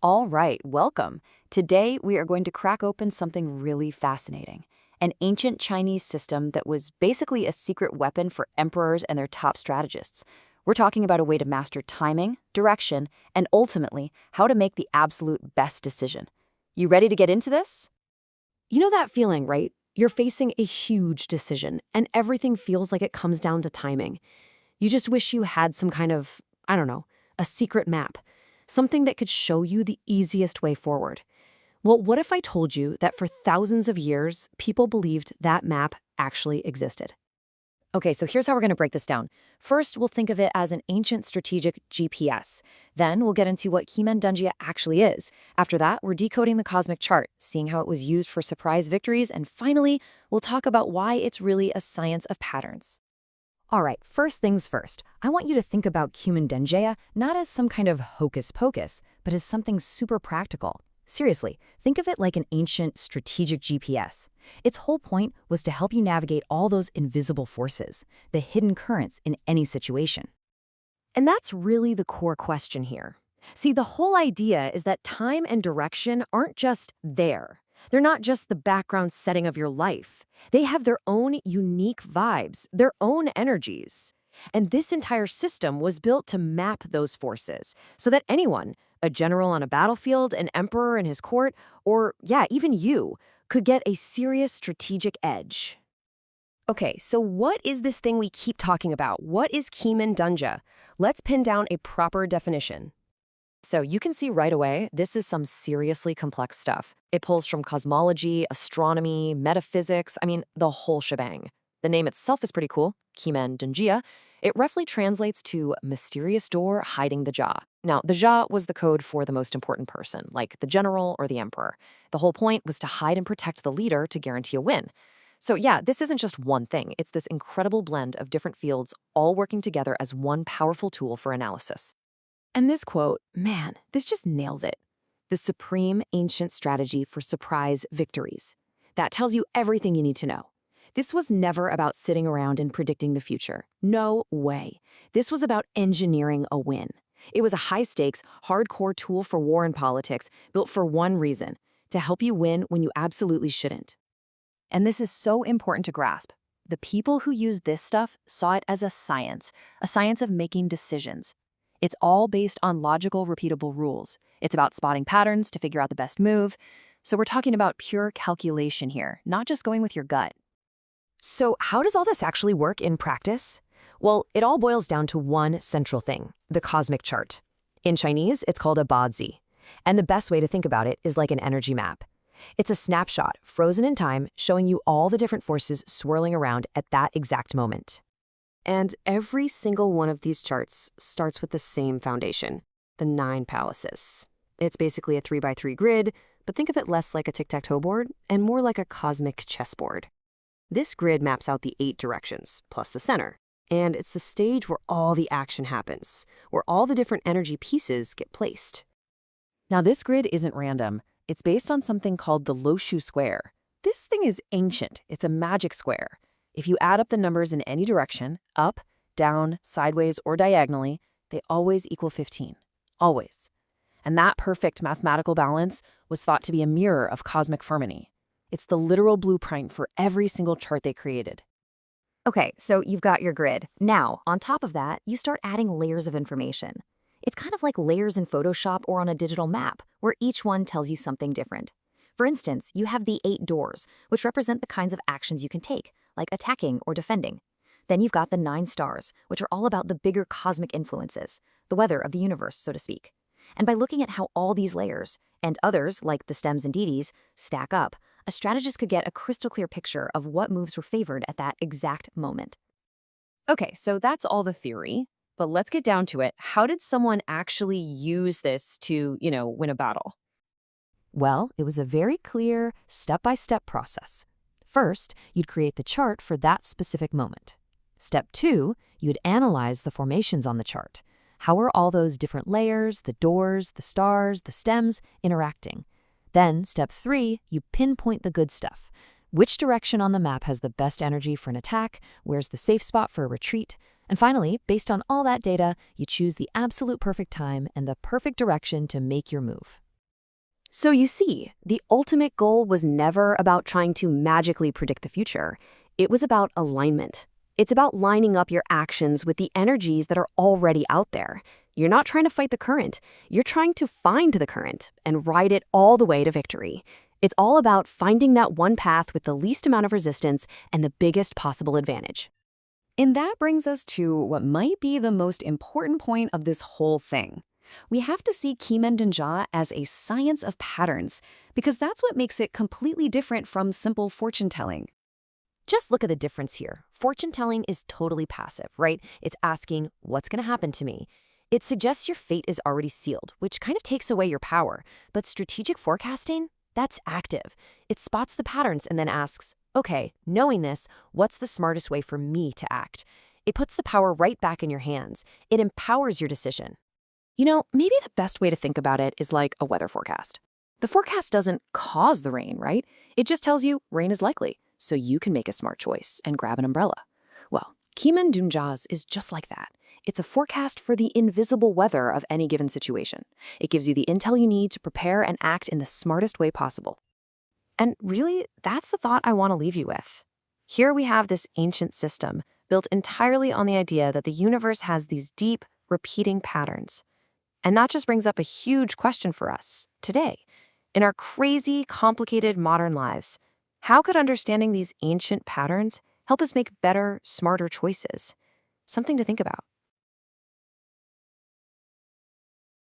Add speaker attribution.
Speaker 1: All right, welcome. Today we are going to crack open something really fascinating. An ancient Chinese system that was basically a secret weapon for emperors and their top strategists. We're talking about a way to master timing, direction, and ultimately, how to make the absolute best decision. You ready to get into this?
Speaker 2: You know that feeling, right? You're facing a huge decision, and everything feels like it comes down to timing. You just wish you had some kind of, I don't know, a secret map, something that could show you the easiest way forward. Well, what if I told you that for thousands of years, people believed that map actually existed?
Speaker 1: Okay, so here's how we're going to break this down. First, we'll think of it as an ancient strategic GPS. Then we'll get into what Qimen Dunjia actually is. After that, we're decoding the cosmic chart, seeing how it was used for surprise victories, and finally, we'll talk about why it's really a science of patterns.
Speaker 2: All right, first things first, I want you to think about Qimen Dunjia not as some kind of hocus pocus, but as something super practical. Seriously, think of it like an ancient strategic GPS. Its whole point was to help you navigate all those invisible forces, the hidden currents in any situation. And that's really the core question here. See, the whole idea is that time and direction aren't just there. They're not just the background setting of your life. They have their own unique vibes, their own energies. And this entire system was built to map those forces so that anyone, a general on a battlefield, an emperor in his court, or, yeah, even you, could get a serious strategic edge.
Speaker 3: Okay, so what is this thing we keep talking about? What is Qimen Dunjia? Let's pin down a proper definition.
Speaker 1: So you can see right away, this is some seriously complex stuff. It pulls from cosmology, astronomy, metaphysics, the whole shebang. The name itself is pretty cool, Qimen Dunjia. It roughly translates to mysterious door hiding the Jia. Now, the Jia was the code for the most important person, like the general or the emperor. The whole point was to hide and protect the leader to guarantee a win. So yeah, this isn't just one thing. It's this incredible blend of different fields all working together as one powerful tool for analysis.
Speaker 2: And this quote, man, this just nails it. The supreme ancient strategy for surprise victories. That tells you everything you need to know. This was never about sitting around and predicting the future. No way. This was about engineering a win. It was a high-stakes, hardcore tool for war and politics, built for one reason, to help you win when you absolutely shouldn't.
Speaker 1: And this is so important to grasp. The people who used this stuff saw it as a science of making decisions. It's all based on logical, repeatable rules. It's about spotting patterns to figure out the best move. So we're talking about pure calculation here, not just going with your gut.
Speaker 2: So how does all this actually work in practice? Well, it all boils down to one central thing, the cosmic chart. In Chinese, it's called a baozi. And the best way to think about it is like an energy map. It's a snapshot, frozen in time, showing you all the different forces swirling around at that exact moment. And every single one of these charts starts with the same foundation, the 9 palaces. It's basically a 3x3 grid, but think of it less like a tic-tac-toe board and more like a cosmic chessboard. This grid maps out the 8 directions, plus the center. And it's the stage where all the action happens, where all the different energy pieces get placed.
Speaker 1: Now, this grid isn't random. It's based on something called the Loshu square. This thing is ancient. It's a magic square. If you add up the numbers in any direction, up, down, sideways, or diagonally, they always equal 15. Always. And that perfect mathematical balance was thought to be a mirror of cosmic harmony. It's the literal blueprint for every single chart they created.
Speaker 4: Okay, so you've got your grid. Now, on top of that, you start adding layers of information. It's kind of like layers in Photoshop or on a digital map, where each one tells you something different. For instance, you have the 8 doors, which represent the kinds of actions you can take, like attacking or defending. Then you've got the 9 stars, which are all about the bigger cosmic influences, the weather of the universe, so to speak. And by looking at how all these layers, and others like the stems and deities, stack up, a strategist could get a crystal clear picture of what moves were favored at that exact moment.
Speaker 3: Okay, so that's all the theory, but let's get down to it. How did someone actually use this to, win a battle?
Speaker 2: Well, it was a very clear, step-by-step process. First, you'd create the chart for that specific moment. Step 2, you'd analyze the formations on the chart. How are all those different layers, the doors, the stars, the stems, interacting? Then, step 3, you pinpoint the good stuff. Which direction on the map has the best energy for an attack? Where's the safe spot for a retreat? And finally, based on all that data, you choose the absolute perfect time and the perfect direction to make your move. So you see, the ultimate goal was never about trying to magically predict the future. It was about alignment. It's about lining up your actions with the energies that are already out there. You're not trying to fight the current. You're trying to find the current and ride it all the way to victory. It's all about finding that one path with the least amount of resistance and the biggest possible advantage.
Speaker 3: And that brings us to what might be the most important point of this whole thing. We have to see Qimen Dunjia as a science of patterns, because that's what makes it completely different from simple fortune-telling.
Speaker 1: Just look at the difference here. Fortune-telling is totally passive, right? It's asking, what's going to happen to me? It suggests your fate is already sealed, which kind of takes away your power. But strategic forecasting? That's active. It spots the patterns and then asks, okay, knowing this, what's the smartest way for me to act? It puts the power right back in your hands. It empowers your decision. You know, maybe the best way to think about it is like a weather forecast. The forecast doesn't cause the rain, right? It just tells you rain is likely, so you can make a smart choice and grab an umbrella. Well, Qimen Dunjia's is just like that. It's a forecast for the invisible weather of any given situation. It gives you the intel you need to prepare and act in the smartest way possible. And really, that's the thought I want to leave you with. Here we have this ancient system built entirely on the idea that the universe has these deep, repeating patterns. And that just brings up a huge question for us today. In our crazy, complicated modern lives, how could understanding these ancient patterns help us make better, smarter choices? Something to think about.